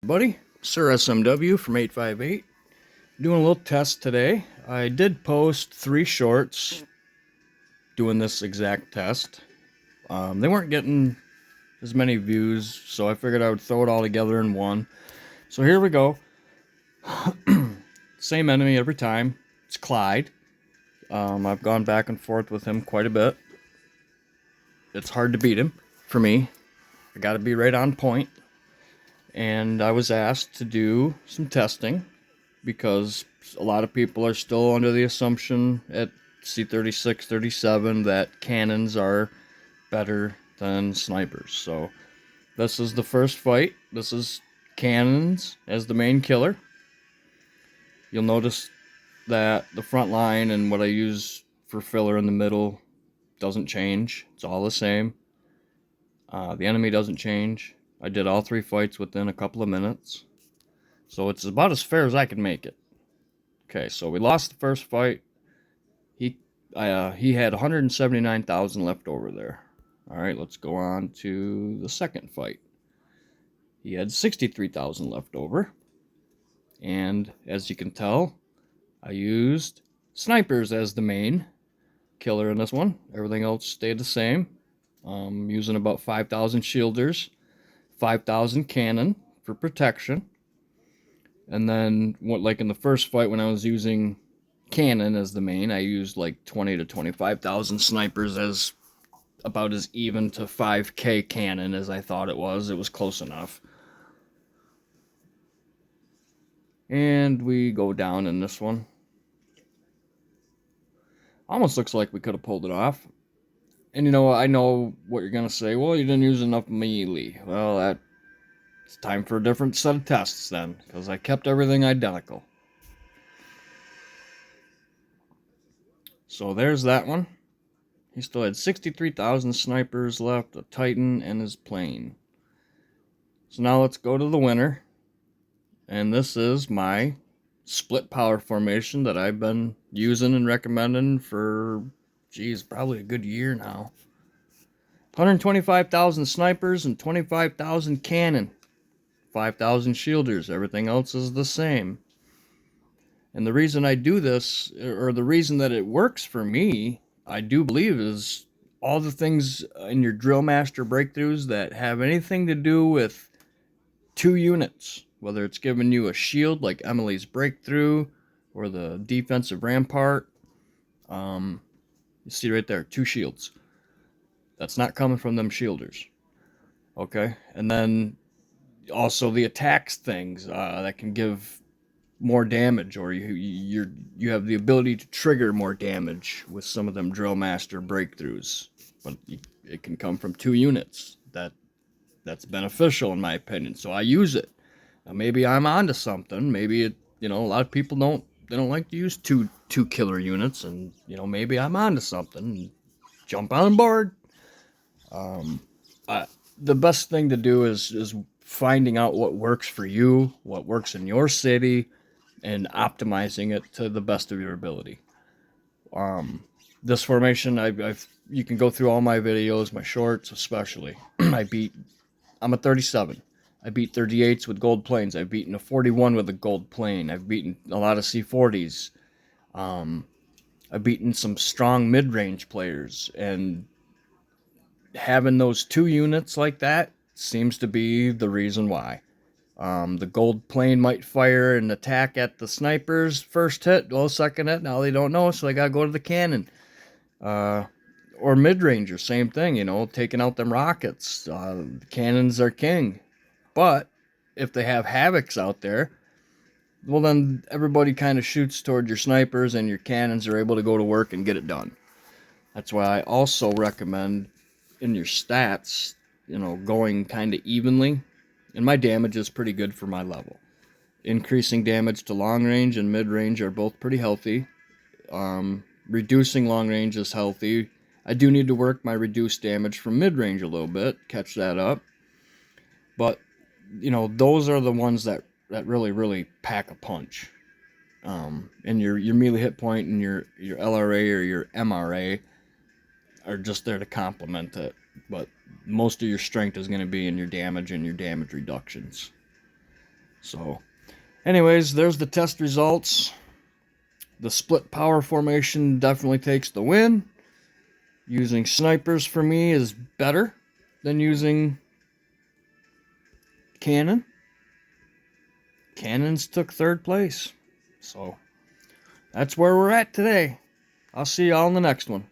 Buddy, Sir SMW from 858. Doing a little test today. I did post 3 shorts doing this exact test. They weren't getting as many views, so I figured I would throw it all together in one. So here we go. Same enemy every time. It's Clyde. I've gone back and forth with him quite a bit. It's hard to beat him for me. I gotta be right on point. And I was asked to do some testing because a lot of people are still under the assumption at C36, 37 that cannons are better than snipers. So this is the first fight. This is cannons as the main killer. You'll notice that the front line and what I use for filler in the middle doesn't change. It's all the same. The enemy doesn't change. I did all 3 fights within a couple of minutes. So it's about as fair as I can make it. Okay, so we lost the first fight. He had 179,000 left over there. All right, let's go on to the second fight. He had 63,000 left over. And as you can tell, I used snipers as the main killer in this one. Everything else stayed the same. Using about 5,000 shielders, 5,000 cannon for protection. And then, like in the first fight when I was using cannon as the main, I used like 20 to 25,000 snipers as about as even to 5k cannon as I thought it was. It was close enough. And we go down in this one. Almost looks like we could have pulled it off. And you know, I know what you're going to say. Well, you didn't use enough melee. Well, it's time for a different set of tests then, because I kept everything identical. So there's that one. He still had 63,000 snipers left, a Titan, and his plane. So now let's go to the winner. And this is my split power formation that I've been using and recommending for, probably a good year now. 125,000 snipers and 25,000 cannon. 5,000 shielders. Everything else is the same. And the reason I do this, or the reason that it works for me, I do believe, is all the things in your Drill Master breakthroughs that have anything to do with 2 units. Whether it's giving you a shield like Emily's breakthrough or the defensive rampart. You see right there, 2 shields. That's not coming from them shielders. Okay, and then also the attacks things that can give more damage, or you have the ability to trigger more damage with some of them Drill Master breakthroughs. But it can come from 2 units. That's beneficial in my opinion. So I use it. Now maybe I'm onto something. Maybe a lot of people don't like to use two killer units, and maybe I'm onto something. Jump on board. The best thing to do is finding out what works for you, what works in your city, and optimizing it to the best of your ability. This formation, you can go through all my videos, my shorts especially. I'm a 37. I beat 38s with gold planes. I've beaten a 41 with a gold plane. I've beaten a lot of C40s. I've beaten some strong mid-range players, and having those 2 units like that seems to be the reason why. The gold plane might fire and attack at the snipers first hit, well, second hit, now they don't know, so they gotta go to the cannon. Or mid-ranger, same thing, taking out them rockets. Cannons are king. But if they have havocs out there, well, then everybody kind of shoots toward your snipers, and your cannons are able to go to work and get it done. That's why I also recommend in your stats, going kind of evenly. And my damage is pretty good for my level. Increasing damage to long range and mid range are both pretty healthy. Reducing long range is healthy. I do need to work my reduced damage from mid range a little bit, catch that up. But those are the ones that really pack a punch. And your melee hit point and your LRA or your MRA are just there to complement it. But most of your strength is going to be in your damage and your damage reductions. So, anyways, there's the test results. The split power formation definitely takes the win. Using snipers for me is better than using cannon. Cannons took third place. So, that's where we're at today. I'll see y'all in the next one.